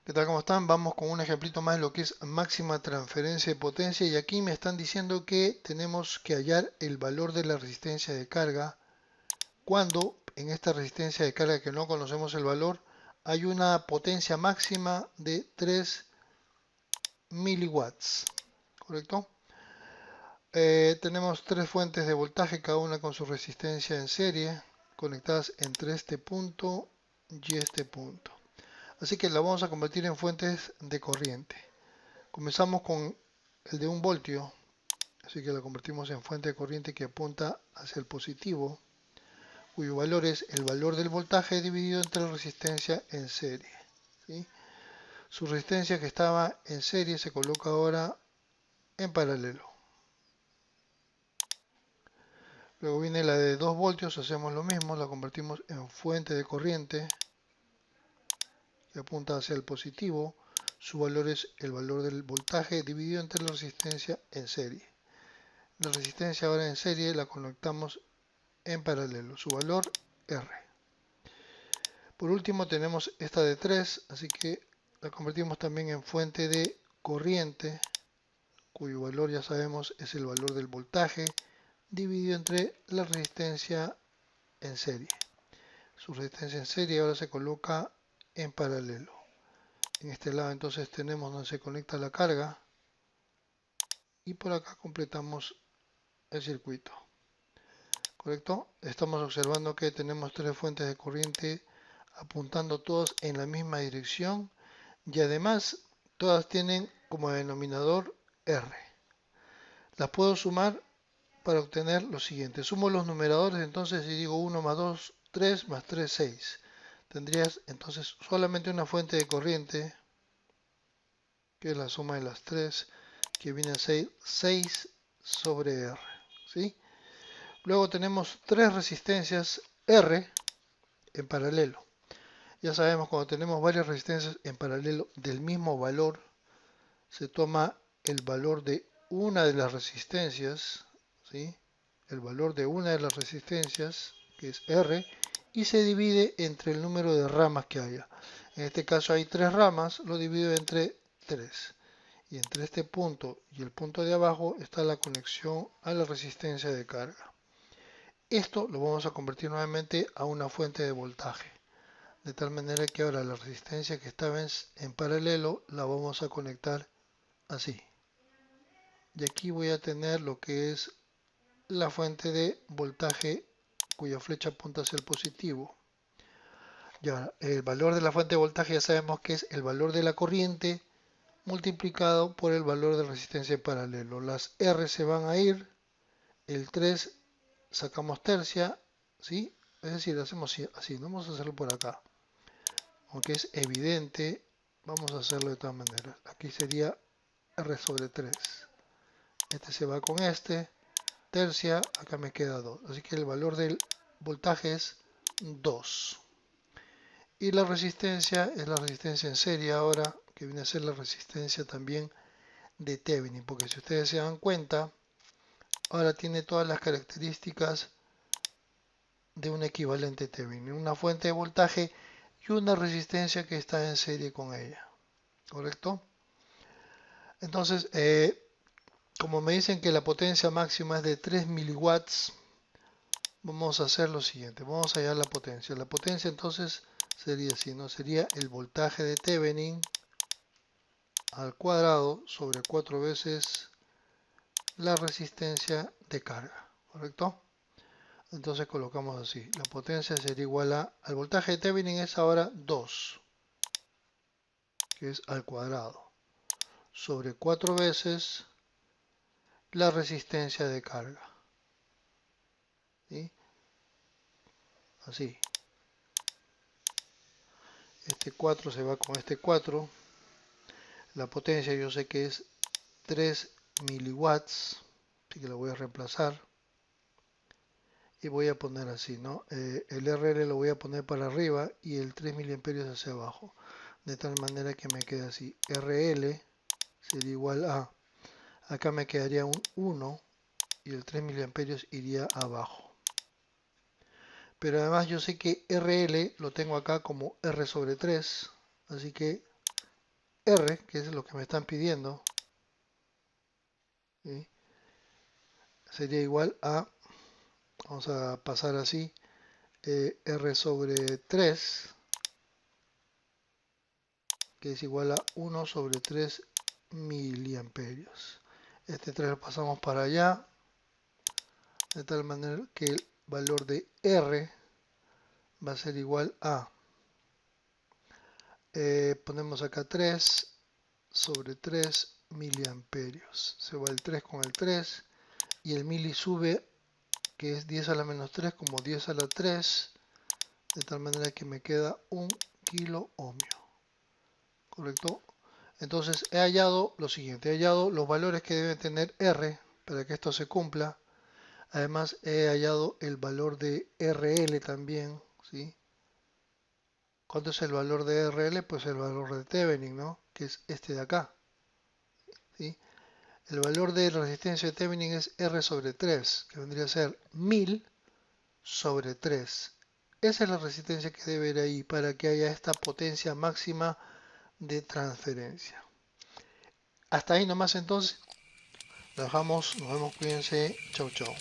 ¿Qué tal? ¿Cómo están? Vamos con un ejemplito más de lo que es máxima transferencia de potencia y aquí me están diciendo que tenemos que hallar el valor de la resistencia de carga cuando en esta resistencia de carga que no conocemos el valor hay una potencia máxima de 3 miliwatts, ¿correcto? Tenemos tres fuentes de voltaje, cada una con su resistencia en serie, conectadas entre este punto y este punto. Así que la vamos a convertir en fuentes de corriente. Comenzamos con el de 1 voltio, así que la convertimos en fuente de corriente que apunta hacia el positivo, cuyo valor es el valor del voltaje dividido entre la resistencia en serie, ¿sí? Su resistencia que estaba en serie se coloca ahora en paralelo. Luego viene la de 2 voltios, hacemos lo mismo, la convertimos en fuente de corriente que apunta hacia el positivo. Su valor es el valor del voltaje dividido entre la resistencia en serie. La resistencia ahora en serie la conectamos en paralelo, su valor R. Por último tenemos esta de 3, así que la convertimos también en fuente de corriente, cuyo valor ya sabemos es el valor del voltaje dividido entre la resistencia en serie. Su resistencia en serie ahora se coloca en paralelo. En este lado entonces tenemos donde se conecta la carga y por acá completamos el circuito. ¿Correcto? Estamos observando que tenemos tres fuentes de corriente apuntando todas en la misma dirección y además todas tienen como denominador R. Las puedo sumar para obtener lo siguiente. Sumo los numeradores entonces y digo 1 más 2, 3 más 3, 6. Tendrías entonces solamente una fuente de corriente, que es la suma de las tres, que viene a ser 6 sobre R. ¿Sí? Luego tenemos tres resistencias R en paralelo. Ya sabemos, cuando tenemos varias resistencias en paralelo del mismo valor, se toma el valor de una de las resistencias, ¿sí? El valor de una de las resistencias, que es R, y se divide entre el número de ramas que haya. En este caso hay tres ramas, lo divido entre 3. Y entre este punto y el punto de abajo está la conexión a la resistencia de carga. Esto lo vamos a convertir nuevamente a una fuente de voltaje. De tal manera que ahora la resistencia que estaba en paralelo la vamos a conectar así. Y aquí voy a tener lo que es la fuente de voltaje cuya flecha apunta hacia el positivo. Ya, el valor de la fuente de voltaje ya sabemos que es el valor de la corriente multiplicado por el valor de resistencia en paralelo. Las R se van a ir, el 3 sacamos tercia, ¿sí? Es decir, hacemos así, no vamos a hacerlo por acá. Aunque es evidente, vamos a hacerlo de todas maneras. Aquí sería R sobre 3. Este se va con este. Tercia, acá me queda 2. Así que el valor del voltaje es 2. Y la resistencia es la resistencia en serie ahora, que viene a ser la resistencia también de Thevenin. Porque si ustedes se dan cuenta, ahora tiene todas las características de un equivalente Thevenin. Una fuente de voltaje y una resistencia que está en serie con ella. ¿Correcto? Entonces, como me dicen que la potencia máxima es de 3 miliwatts, vamos a hacer lo siguiente. Vamos a hallar la potencia. La potencia entonces sería así, ¿no? Sería el voltaje de Thevenin al cuadrado sobre 4 veces la resistencia de carga. ¿Correcto? Entonces colocamos así. La potencia sería igual al voltaje de Thevenin es ahora 2, que es al cuadrado, sobre 4 veces la resistencia de carga. ¿Sí? Así. Este 4 se va con este 4. La potencia yo sé que es 3 miliwatts, así que lo voy a reemplazar. Y voy a poner así, ¿no? El RL lo voy a poner para arriba y el 3 miliamperios hacia abajo. De tal manera que me queda así. RL sería igual a, acá me quedaría un 1 y el 3 miliamperios iría abajo. Pero además yo sé que RL lo tengo acá como R sobre 3, así que R, que es lo que me están pidiendo, ¿sí? Sería igual a, vamos a pasar así, R sobre 3, que es igual a 1 sobre 3 miliamperios. Este 3 lo pasamos para allá, de tal manera que el valor de R va a ser igual a, ponemos acá 3 sobre 3 miliamperios. Se va el 3 con el 3 y el mili sube, que es 10 a la menos 3 como 10 a la 3, de tal manera que me queda 1 kilo ohmio. ¿Correcto? Entonces he hallado lo siguiente, he hallado los valores que debe tener R para que esto se cumpla. Además he hallado el valor de RL también, ¿sí? ¿Cuánto es el valor de RL? Pues el valor de Thevenin, ¿no? Que es este de acá, ¿sí? El valor de resistencia de Thevenin es R sobre 3, que vendría a ser 1000 sobre 3. Esa es la resistencia que debe ir ahí para que haya esta potencia máxima de transferencia. Hasta ahí nomás entonces. Lo dejamos, nos vemos, cuídense. Chau, chau.